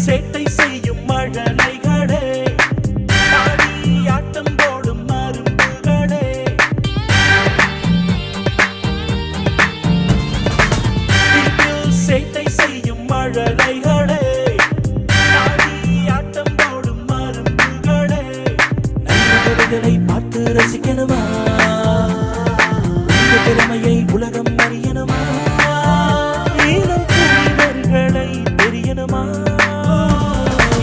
சேட்டை செய்யும் மழலைகளே, ஆடி ஆட்டம் போடும் மருந்துகளே, வீட்டில் சேட்டை செய்யும் மழலைகளே, ஆடி ஆட்டம் போடும் மருந்துகளே, நல்லவர்களை பார்த்து ரசிக்கணுமா, உங்க திறமையை உலகம் அறியணுமா, இளம் புனிதர்களை தெரியணுமா,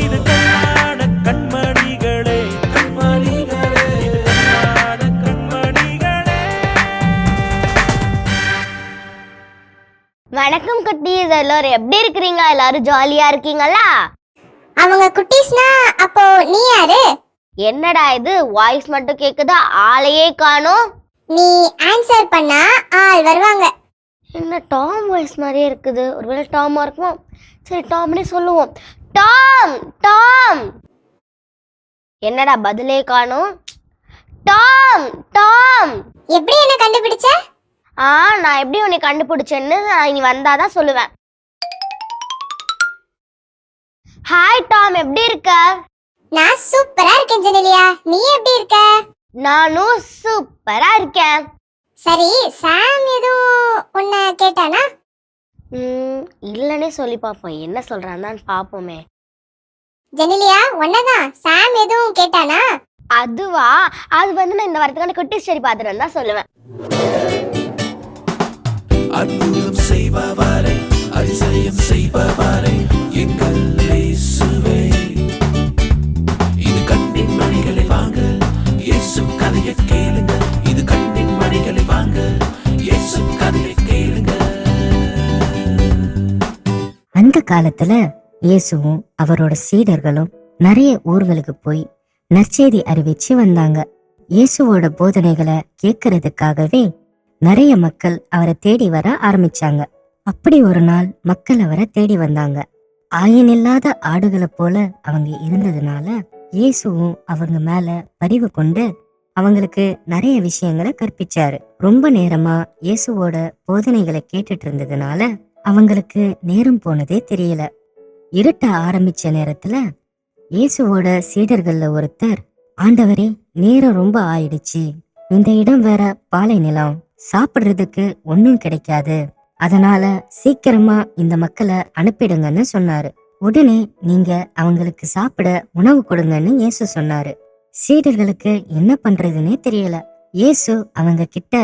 இது கண்ணாட கண்மணிகளே, கண்மணிகளே, இது கண்ணாட கண்மணிகளே. வணக்கம் குட்டீஸ், எல்லாரும் எப்படி இருக்கிறீங்க? எல்லாரும் ஜாலியா இருக்கீங்களா? அவங்க குட்டீஸ்னா அப்போ நீ யாரு? என்னடா இது வாய்ஸ் மட்டும் கேக்குதா, ஆளையே காணோம். நீ ஆன்சர் பண்ணா ஆள் வருவாங்க. என்ன டாம் வாய்ஸ் மாதிரியே இருக்குது, ஒருவேளை டாமா இருக்குமோ? சரி டாம்னே சொல்லுவோம். Tom Tom. என்னடா பதிலே காணோம்? Tom Tom. எப்படி என்ன கண்டுபிடிச்ச? நான் எப்படி உன்னை கண்டுபிடிச்சேன்னு நீ வந்தாதான் சொல்லுவேன். ஹாய் டாம், எப்படி இருக்க? நான் சூப்பரா இருக்கேன் ஜெனிலியா, நீ எப்படி இருக்க? நானும் சூப்பரா இருக்கேன். சரி, சாம் எதுவும் உன்னை கேட்டானா? இல்லனே சொல்லி பாப்போம், என்ன சொல்றான்னு பாப்போமே. ஜெனிலியா உன்னதான் சாம் எதுவும் கேட்டானா? அதுவா, அது வந்து நான் இந்த வாரத்துக்கான குட்டி ஸ்டோரி பார்த்துட்டு தான் சொல்லுவேன். அற்புதம் செய்பவரை, அதிசயம் செய்பவரை, எங்கள் இயேசுவே, இது கண்ணின் மணிகளை வாங்க, இயேசு கதையை கேளுங்க, இது கண்ணின் மணிகளை வாங்க, இயேசு கதையை கேளுங்க. அந்த காலத்துல இயேசுவும் அவரோட சீடர்களும் நிறைய ஊர்களுக்கு போய் நற்செய்தி அறிவிச்சு வந்தாங்க. இயேசுவோட போதனைகளை கேட்கறதுக்காகவே நிறைய மக்கள் அவரை தேடி வர ஆரம்பிச்சாங்க. அப்படி ஒரு நாள் மக்கள் அவரை தேடி வந்தாங்க. ஆயனில்லாத ஆடுகளை போல அவங்க இருந்ததுனால இயேசுவும் அவங்க மேல பரிவு கொண்டு அவங்களுக்கு நிறைய விஷயங்களை கற்பிச்சாரு. ரொம்ப நேரமா இயேசுவோட போதனைகளை கேட்டுட்டு இருந்ததுனால அவங்களுக்கு நேரம் போனதே தெரியல. இருட்ட ஆரம்பிச்ச நேரத்துல இயேசுவோட சீடர்கள்ல ஒருத்தர், ஆண்டவரே, நேரம் ரொம்ப ஆயிடுச்சு, இந்த இடம் வேற பாலை நிலம், சாப்பிடுறதுக்கு ஒன்னும் கிடைக்காது, அதனால சீக்கிரமா இந்த மக்களை அனுப்பிடுங்கன்னு சொன்னாரு. உடனே நீங்க அவங்களுக்கு சாப்பிட உணவு கொடுங்கன்னு இயேசு சொன்னாரு. சீடர்களுக்கு என்ன பண்றதுன்னே தெரியல. இயேசு அவங்க கிட்ட,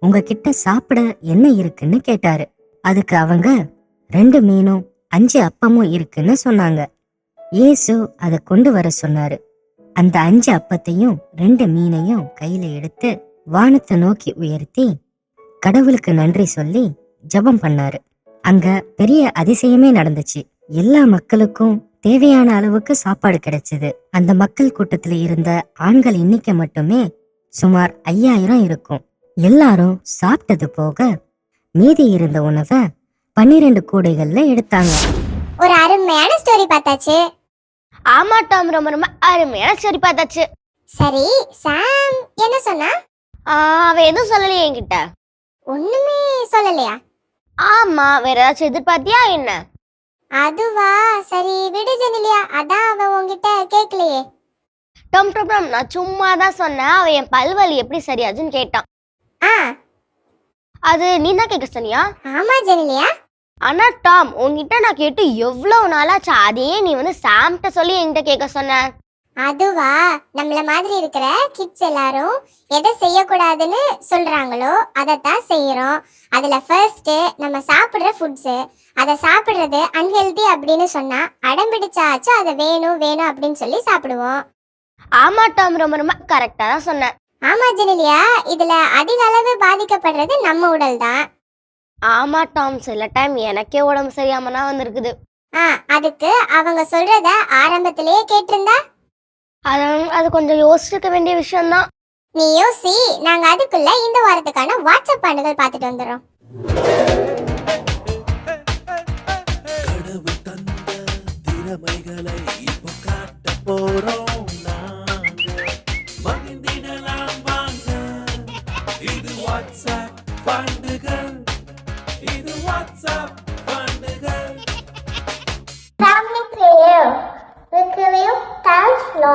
உங்ககிட்ட சாப்பிட என்ன இருக்குன்னு கேட்டாரு. அதுக்கு அவங்க 2 மீனும் 5 அப்பமும் இருக்குன்னு சொன்னாங்க. இயேசு அதை கொண்டு வர சொன்னாரு. அந்த 5 அப்பத்தையும் 2 மீனையும் கையில எடுத்து வானத்தை நோக்கி உயர்த்தி கடவுளுக்கு நன்றி சொல்லி ஜெபம் பண்ணாரு. அங்க பெரிய அதிசயமே நடந்துச்சு. எல்லா மக்களுக்கும் தேவையான அளவுக்கு சாப்பாடு கிடைச்சது. அந்த மக்கள் கூட்டத்துல இருந்த ஆண்கள் எண்ணிக்கை மட்டுமே சுமார் 5000 இருக்கும். எல்லாரும் சாப்பிட்டது போக மீதி இருந்த உணவை 12 கூடைகள்ல எடுத்தாங்க. ஒரு அருமையான ஸ்டோரி பார்த்தாச்சு. ஆமா டாம், ரொம்ப ரொம்ப அருமையான ஸ்டோரி பார்த்தாச்சு. சரி, சாம் என்ன சொன்னா? அவ எதுவும் சொல்லலையே என்கிட்ட. ஒண்ணுமே சொல்லலையா? ஆமா, வேற ஏதாச்சும் எதிர்பார்த்தியா என்ன? அதுவா, சரி விடு ஜெனிலியா, அதான் அவன் உன்கிட்ட கேட்கலையே. டாம் டாம் டாம், நான் சும்மா தான் சொன்னேன். அவன் என் பல்வலி எப்படி சரியாச்சுன்னு கேட்டான். ஆ, அது நீ தான் கேட்க சொன்னியா? ஆமா ஜெனிலியா. ஆனா டாம், உன்கிட்ட நான் கேட்டு எவ்வளவு நாளாச்சு, அதையே நீ வந்து சாம்கிட்ட சொல்லி என்கிட்ட கேட்க சொன்ன. அதுவா, நம்மள மாதிரி இருக்கிற கிட்ஸ் எல்லாரும் எதை செய்யக்கூடாதுன்னு சொல்றாங்களோ அதைத்தான் செய்யறோம். அதுல ஃபர்ஸ்ட் நம்ம சாப்பிடுற ஃபுட்ஸ், அதை சாப்பிடுறது அன்ஹெல்தி அப்படின்னு சொன்னா அடம்பிடிச்சாச்சும் அதை வேணும் வேணும் அப்படின்னு சொல்லி சாப்பிடுவோம். ஆமா டாம், ரொம்ப ரொம்ப கரெக்டா தான் சொன்னேன். ஆமா ஜெனிலியா, இதுல அதிக அளவு பாதிக்கப்படுறது நம்ம உடல் தான். ஆமா டாம், சில டைம் எனக்கே உடம்பு சரியாமனா வந்திருக்குது. அதுக்கு அவங்க சொல்றத ஆரம்பத்திலேயே கேட்டிருந்தா அது கொஞ்சம் யோசிச்சுக்க வேண்டிய விஷயம்தான். நீ யோசி, நாங்க அதுக்குள்ள இந்த வாரத்துக்கான வாட்ஸ்அப் பாண்டுகள் பார்த்துட்டு வந்துடுறோம். கடவுள் தந்த திறமைகளை இப்போ காட்ட போறோம் நாங்க, மகிழ்ந்திடலாம் வாங்க, இது வாட்ஸ்அப் பாண்டுகள், இது WhatsApp பாண்டுகள். Family prayer.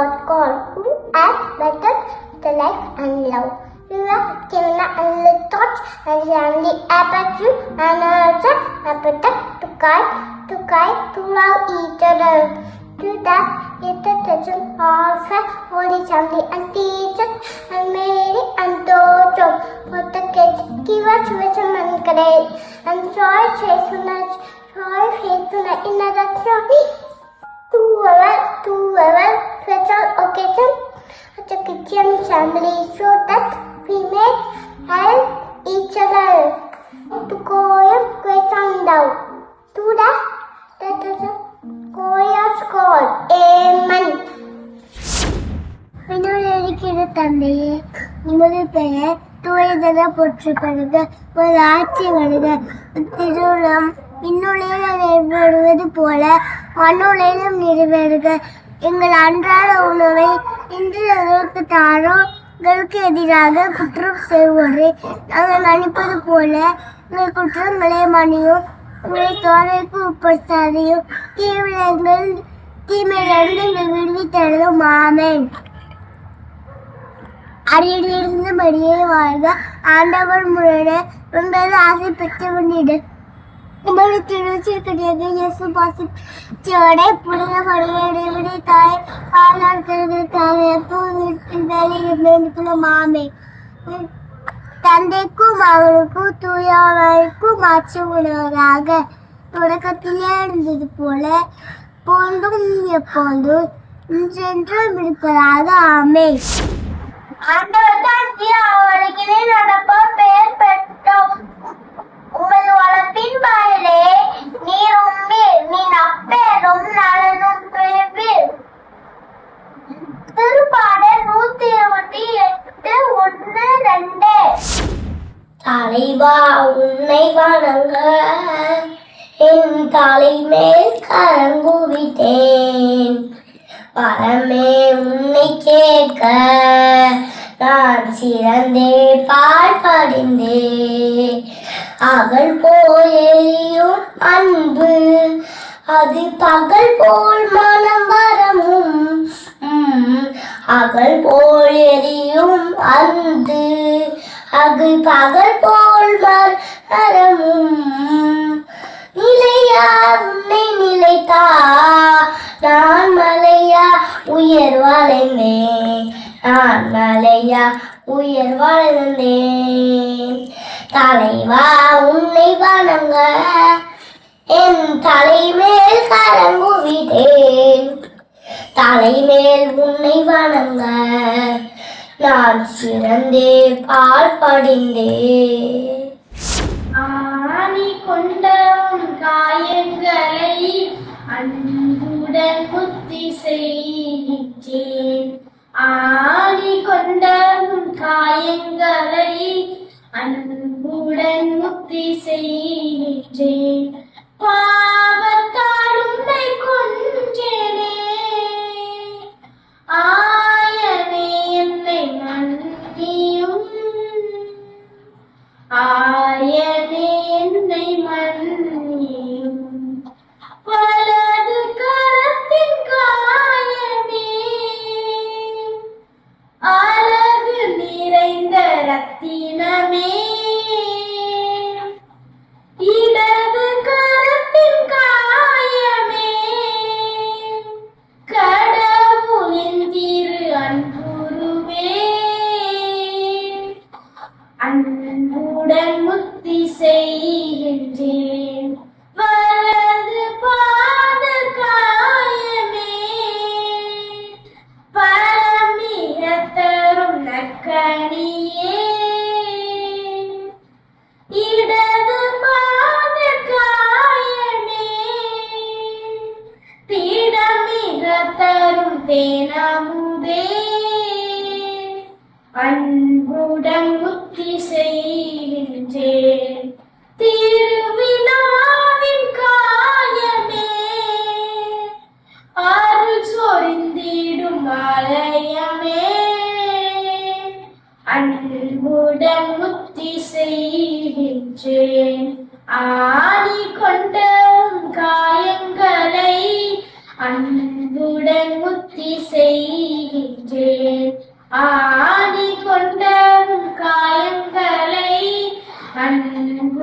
was called, who has bettered the life and love. You have given a little thoughts and family aperture and also appetite to guide to love each other. To that, intercession of a holy family and teachers and Mary and daughter for the kids give us wisdom and grace and joy, faithfulness in the story. To our special occasion at the Christian family so that we may help each other to go and grace and love. To that is a glorious God. Amen. விண்ணுலகிற தந்தையே, உமது பெயர் தூயதென போற்றப்படுக, உமது ஆட்சி வருக, திருவுளம் விண்ணுலகில் நிறைவேறுவது போல மண்ணுலகிலும் நிறைவேறுக. எங்கள் அன்றாட உணவை இன்று எங்களுக்கு தாரோம். எங்களுக்கு எதிராக குற்றம் செய்வோரை நாங்கள் மன்னிப்பது போல எங்கள் குற்றங்களை மன்னியும். உங்களை சோதனைக்கு உட்படுத்தாதையும் தீமையிலிருந்து எங்கள் விடுவித்தருளும். ஆமென். அரியடியிலிருந்து மடியே வாழ்க, ஆண்டவர் முறையிட உங்களது ஆசை பெற்றவனிட உமது திருச்சிற்கடியாக இயேசு பாசிச்சோடை புனித மரியாதை தாய் பாலாட்களுக்காக எப்போது மாமே. தந்தைக்கும் மகனுக்கும் தூயவருக்கும் மாற்று உணவராக தொடக்கத்திலே இருந்தது போல போதும் எப்போதும் என்றென்றும் இருப்பதாக. ஆமே. நடப்போர் பெயர் பெற்றோம். உமது வளர்ப்பின் பாயிலே நீர் உம்மீர் நீ அப்பேரும் நலனும் பிரிவில். திருப்பாடல் 128:1-2. தலைவா உன்னை வணங்க என் தலைமேல் கரங்குவிட்டேன். பரமே உன்னை கேட்க நான் சிறந்தே பால் படிந்தே. அகல் போல் எரியும் அன்பு அது பகல் போல் மனம் வரமும். அகல் போல் எரியும் அன்பு அது பகல் போல் மரமும். நிலையா உன்னை நிலைத்தா நான் மலையா உயர் வளைந்தேன். நான் மலையா உயர் வளைந்தேன். தலைவா உன்னை வணங்க என் தலைமேல் கரங்குவிட்டேன். தலைமேல் உன்னை வணங்க நான் சிறந்தே பால் படிந்தே. ஆணி கொண்ட உன் காயங்களை அன்புடன் புத்தி செய்கின்றேன். ஆணி கொண்ட உன் காயங்களை அன்புடன் முக்தி செய்கின்றேன். பாவத்தால் உன்னை கொன்றேனே ஆயனே என்னை மன்னியும். ஆயனே என்னை மன்னியும். வலது கரத்தின் காயமே அழகு நிறைந்த ரத்தினமே. இடது கரத்தின் காயமே கடவுளின் திரு அன்புருவே. அன்புடன் முக்தி செய்கின்றேன். வலது பாத காயமே பரமிக தரும் நற்கனியே. இடது பாத காயமே திடமிக தரும் தேனமுதே. அன்புடன் முக்தி செய்கின்றேன். திருவிழாவின் காயமே அருள் சொரிந்திடும் ஆலயமே. அன்புடன் முக்தி செய்கின்றேன். ஆணி கொண்ட காயங்களை அன்புடன் முக்தி செய்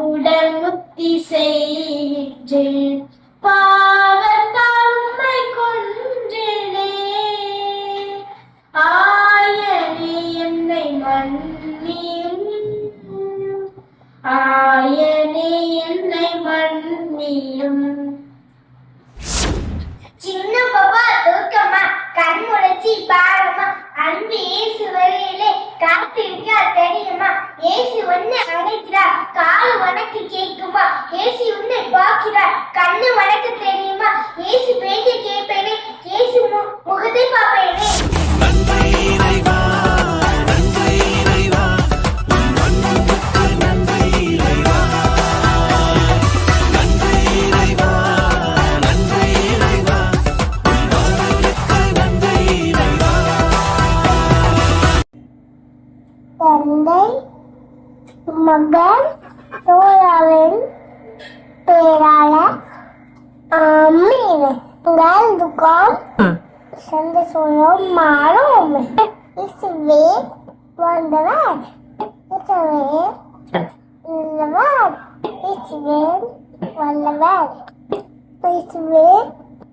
உடல் முத்தி செய்கின்றேன் பாவத்தாண்மை கொன்றேனே ஆயனே என்னை மன்னியும் ஆயனே என்னை மன்னியும். சின்ன பாப்பா தூக்கமா கண் முளைச்சி பாருமா அன்பு இயேசு வரையிலே காத்திருக்கா தெரியுமா இயேசு உன்னை அழைக்கிறா காலு வணக்கு கேட்குமா இயேசு உன்னை பார்க்கிறா கண்ணு வணக்க தெரியுமா இயேசு பேச்ச கேட்பேனே இயேசு முகத்தை பார்ப்பேனே. நன்றி இறைவா, நன்றி இறைவா, உன் அன்புக்கு நன்றி இறைவா. நன்றி இறைவா, நன்றி இறைவா, உன் அன்புக்கு நன்றி இறைவா. தந்தை மகன் தூயாவின் பேரால ஆமென். உங்கள் துக்கம் சந்தோஷம் மாறும். இயேசுவே வந்தவர், இயேசுவே நல்லவர், இயேசுவே வல்லவர், இயேசுவே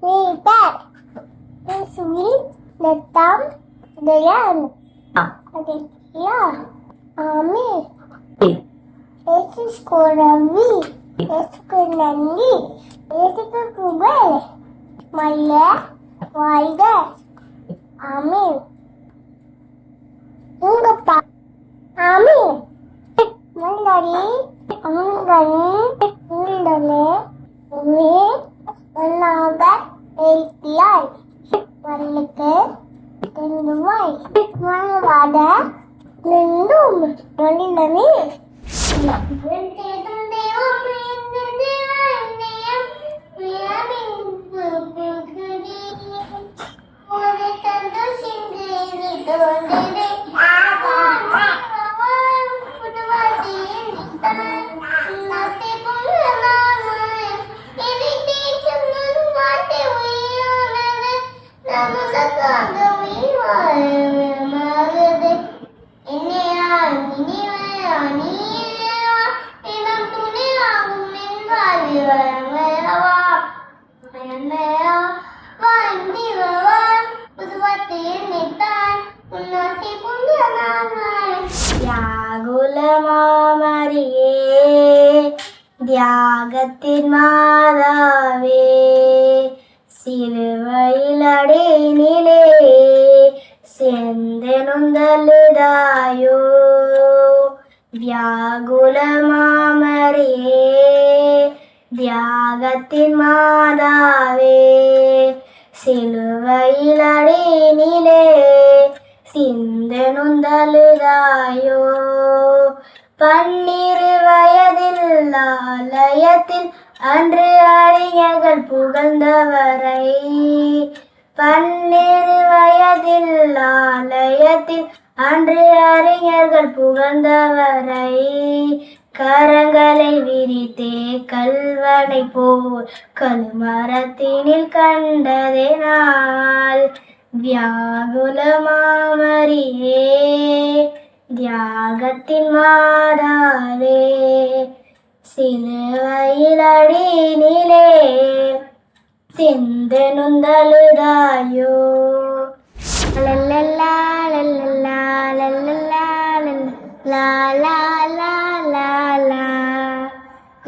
மீட்பர், இயேசுவின் இரத்தம் தயான். Hallelujah. Amen. இயேசுக்கு உதவி, இயேசுக்கு நன்றி, இயேசுக்கு புகழ். மல்ல வாழ்க. ஆமென். உங்கப்பா ஆமென். மல்லடி அங்கனி உண்டனே உமே ஒன்னாக எழுத்தியாய் மல்லுக்கு தெங்குவாய் மலவாட நின்றும் மொழிந்தனே. தியாகுலமாமரியே தியாகத்தின் மாதாவே சிலுவையிலடினிலே செந்தெனுந்தலுதாயோ வியாகுலமாமரியே தியாகத்தின் மாதாவே சிலுவையிலடினிலே சிந்தனுந்தலுதாயோ 12 வயதில் ஆலயத்தில் அன்று அறிஞர்கள் புகழ்ந்தவரை 12 வயதில் ஆலயத்தில் அன்று அறிஞர்கள் புகழ்ந்தவரை கரங்களை விரித்தே கல்வனை போல் கல்மரத்தினில் கண்டதே நாள் வியாகுலமாமரியே தியாகத்தின் மாதாவே சிலுவையிலடினிலே சிந்தனுந்தலுதாயோ லல்லல்லா லல்லல்லா லல்லல்லா லா லா லா லா லா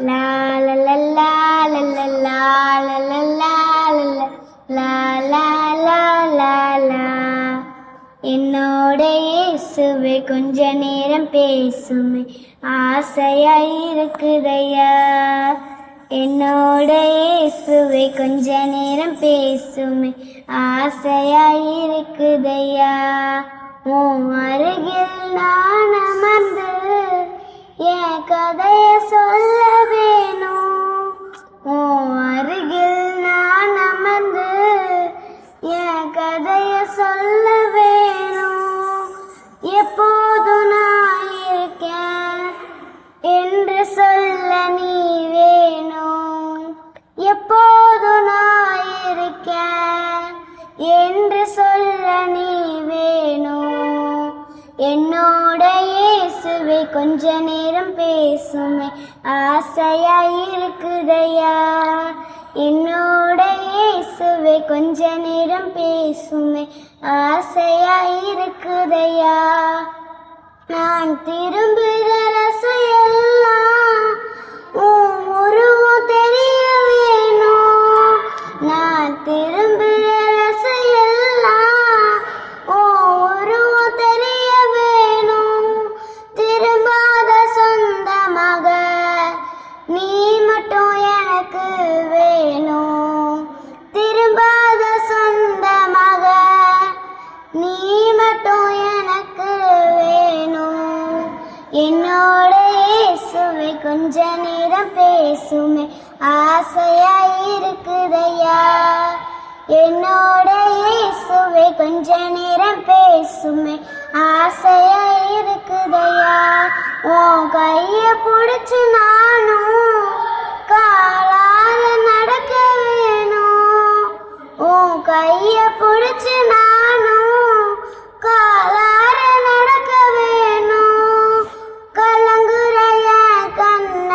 லா லல்லல்லா லல்லல்லா லல்லல்லா லா லா லா லா லா. என்னோட இயேசுவே கொஞ்ச நேரம் பேசுமே ஆசையாயிருக்குதையா. என்னோட இயேசுவே கொஞ்ச நேரம் பேசுமே ஆசையாயிருக்குதையா. உன் அருகில் நான் அமர்ந்து என் கதைய சொல்ல வேணும். உன் அருகில் நான் அமர்ந்து என் கதைய சொல்ல வேணும். எப்போதும் நான் இருக்கேன் என்று சொல்ல நீ வேணும். எப்போதும் நான் இருக்கேன் என்று சொல்ல நீ வேணும். என்னோட இயேசுவே கொஞ்ச நேரம் பேசுமே ஆசையா இருக்குதையா. என்னோட இயேசுவே கொஞ்ச நேரம் பேசுமே ஆசையா இருக்குதையா. நான் திரும்புகிற ரசையெல்லாம் உன் உருவம் தெரிய வேணும். நான் திரும்புகிற ரசையெல்லாம் உன் உருவம் தெரிய வேணும். திரும்பாத சொந்தமாக நீ மட்டும் எனக்கு வேணும். திரும்பாத சொந்தமாக நீ மட்டும் எனக்கு வேணும். என்னோட இயேசுவே கொஞ்ச நேரம் பேசுமே ஆசையா இருக்குதையா. என்னோட இயேசுவே கொஞ்ச நேரம் பேசுமே ஆசையா இருக்குதையா. உன் கைய பிடிச்சு நானும் காலால நடக்க வேணும். உன் கைய பிடிச்சு நானும் காலால நடக்க வேணும். கலங்குற என் கண்ண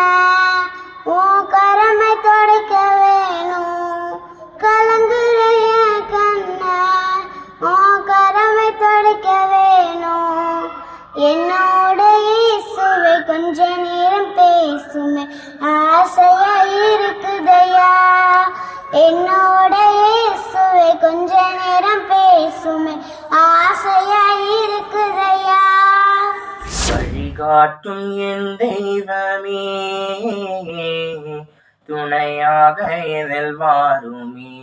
உன் கரமை தொடக்க வேணும். கலங்குற என் கண்ண உன் கரமை தொடக்க வேணும். என்னோட இயேசுவே கொஞ்ச நேரம் பேசுமே ஆசையா இருக்குதையா. என்னோட இயேசுவே கொஞ்ச நேரம் பேசுமே ஆசையா இருக்குதையா. வழிகாட்டும் என் தெய்வமே துணையாக எதில் வாருமே.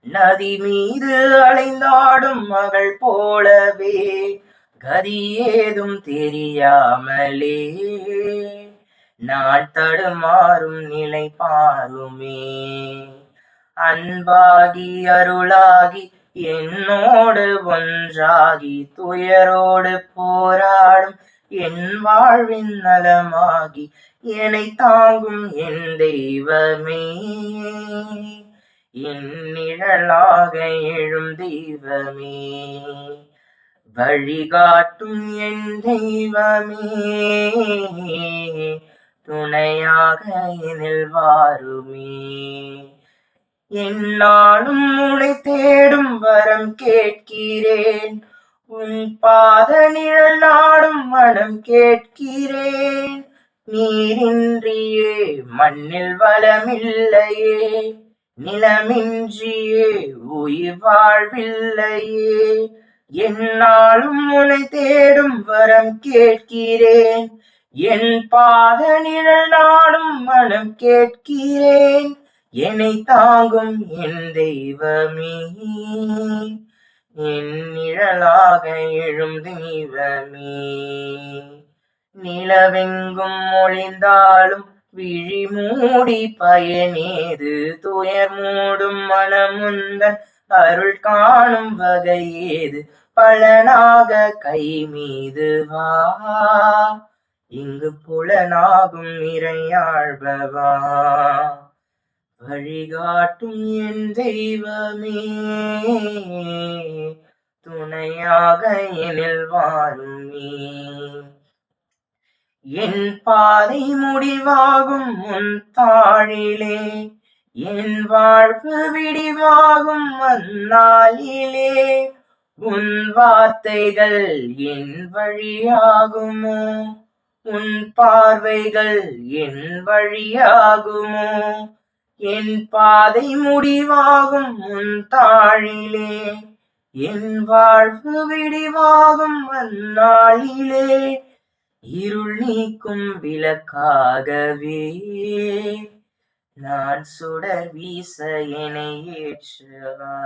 நதி மீது அலைந்தாடும் மகள் போலவே கதி ஏதும் தெரியாமலே நான் தடுமாறும் நிலை பாருமே. அன்பாகி அருளாகி என்னோடு ஒன்றாகி துயரோடு போராடும் என் வாழ்வின் நலமாகி என்னை தாங்கும் என் தெய்வமே. என் நிழலாக எழும் தெய்வமே. வழிகாட்டும் என் தெய்வமே துணையாக எனில் வாருமே. என்னாலும் உன்னை தேடும் வரம் கேட்கிறேன். உன் பாத நிழல் நாடும் மனம் கேட்கிறேன். நீரின்றியே மண்ணில் வளமில்லையே. நிலமின்றியே உயிர் வாழ்வில்லையே. என்னாலும் உன்னை தேடும் வரம் கேட்கிறேன். என் பாத நிழல் நாடும் மனம் கேட்கிறேன். என்னை தாங்கும் என் தெய்வமே. என் நிழலாக எழும் தெய்வமே. நிலவெங்கும் ஒளிந்தாலும் விழி மூடி பயனேது. துயர் மூடும் மனமுந்தன் அருள் காணும் வகையேது. பலனாக கை மீது வா இங்கு புலனாகும் இறையாழ்பவா. வழிகாட்டும் என் தெய்வமே துணையாக எனில் வாருமே. என் பாதை முடிவாகும் உன் தாழிலே. என் வாழ்வு விடிவாகும் அந்நாளிலே. உன் வார்த்தைகள் என் வழியாகுமோ. உன் பார்வைகள் என் வழியாகுமோ. என் பாதை முடிவாகும் உன் தாழிலே. என் வாழ்வு விடிவாகும் அந்நாளிலே. இருள் நீக்கும் விளக்காகவே நான் சுடர் வீச என்னை ஏற்றவா.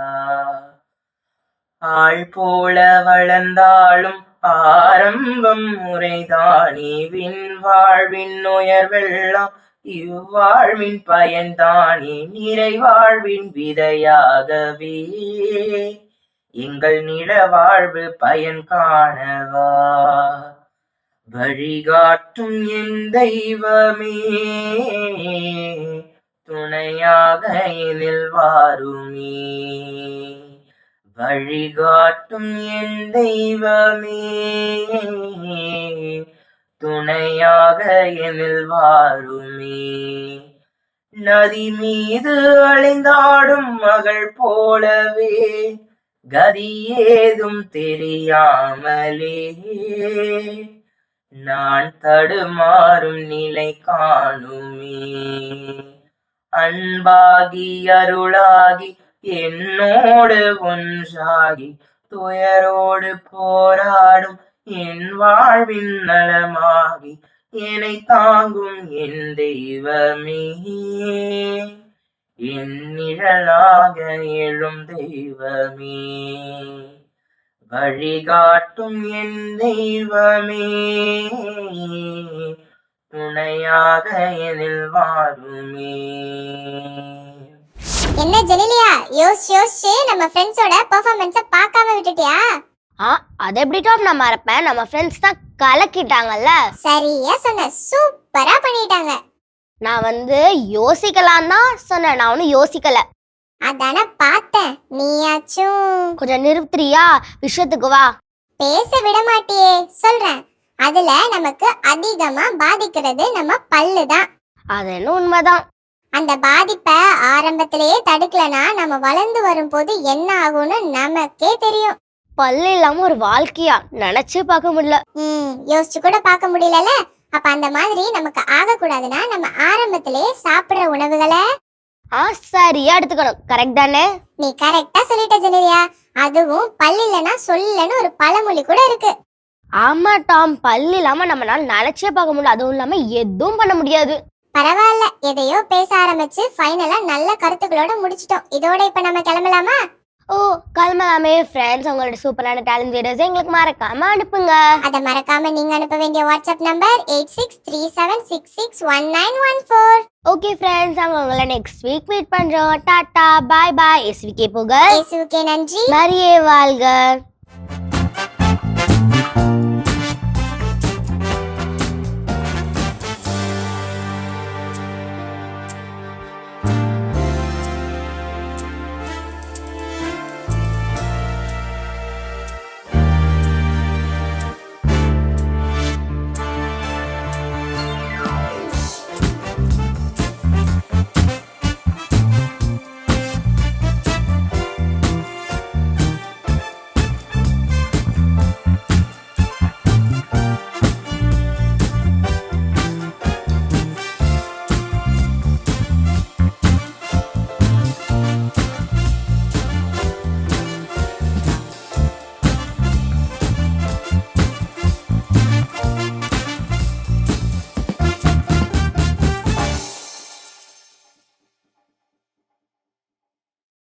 ஆள் போல வளர்ந்தாலும் ஆரம்பம் முறைதானே. வின் வாழ்வின் உயர்வெல்லாம் இவ்வாழ்வின் பயன்தானே. நிறை வாழ்வின் விதையாகவே எங்கள் நில வாழ்வு பயன் காணவா. வழிகாட்டும் என் தெய்வமே துணையாக எனில் வாருமே. வழிகாட்டும் என் தெய்வமே துணையாக எனில் வாருமே. நதி மீது அலைந்தாடும் மகள் போலவே கதி ஏதும் தெரியாமலே நான் தடுமாறும் நிலை காணுமே. அன்பாகி அருளாகி என்னோடு ஒன்றாகி துயரோடு போராடும் என் வாழ்வின் நலமாகி என்னை தாங்கும் என் தெய்வமே. என் நிழலாக எழும் தெய்வமே, வழிகாட்டும் என் தெய்வமே, துணையாக எனில் வாருமே. என்ன ஜெனிலியா, யோசிச்சு நம்ம ஃப்ரெண்ட்ஸோட பெர்ஃபார்மன்ஸை பார்க்காம விட்டுட்டியா? அது எப்படி டாம் நான் மறப்பேன்? நம்ம ஃப்ரெண்ட்ஸ் தான் கலக்கிட்டாங்கல்ல. சரியா சொன்ன, சூப்பரா பண்ணிட்டாங்க. நான் யோசிக்கலாம் தான் சொன்னேன், நான் ஒன்னும் யோசிக்கல. அதான பார்த்தேன், நீயாச்சும் கொஞ்சம் நிறுத்துறியா? விஷயத்துக்கு வா. பேச விட மாட்டியே. சொல்றேன், அதுல நமக்கு அதிகமா பாதிக்கிறது நம்ம பல்லு தான். அது என்ன உண்மைதான். அந்த பாதிப்பை ஆரம்பத்திலேயே தடுக்கலனா நம்ம வளர்ந்து வரும்போது என்ன ஆகும்னு நமக்கே தெரியும். பல்லு இல்லாம ஒரு வாழ்க்கையா நினைச்சு பார்க்க முடியல. யோசிச்சு கூட பார்க்க முடியல. அப்ப அந்த மாதிரி நமக்கு ஆகக்கூடாதுன்னா நம்ம ஆரம்பத்திலேயே சாப்பிடுற உணவுகளை சரியா எடுத்துக்கணும். கரெக்ட் தானே? நீ கரெக்டா சொல்லிட்ட ஜெனிலியா. அதுவும் பல்லு இல்லைன்னா சொல்லன்னு ஒரு பழமொழி கூட இருக்கு. ஆமா டாம், பல்லு இல்லாம நம்மளால நினைச்சே பார்க்க முடியல. அதுவும் இல்லாம எதுவும் பண்ண முடியாது. பரவாயில்ல, எதையோ பேச ஆரம்பிச்சு ஃபைனலா நல்ல கருத்துக்களோட முடிச்சிட்டோம். இதோட இப்ப நம்ம கிளம்பலாமா? கிளம்பலாமே. ஃப்ரெண்ட்ஸ், உங்களோட சூப்பரான டேலண்ட் வீடியோஸ் எங்களுக்கு மறக்காம அனுப்புங்க. அதை மறக்காம நீங்க அனுப்ப வேண்டிய வாட்ஸ்அப் நம்பர் 8637661914. ஓகே ஃப்ரெண்ட்ஸ், நாங்க உங்களை நெக்ஸ்ட் வீக் மீட் பண்றோம். டாடா, பாய் பாய். எஸ்விகே புகழ். இயேசுவுக்கே நன்றி. மரியே வாழ்க.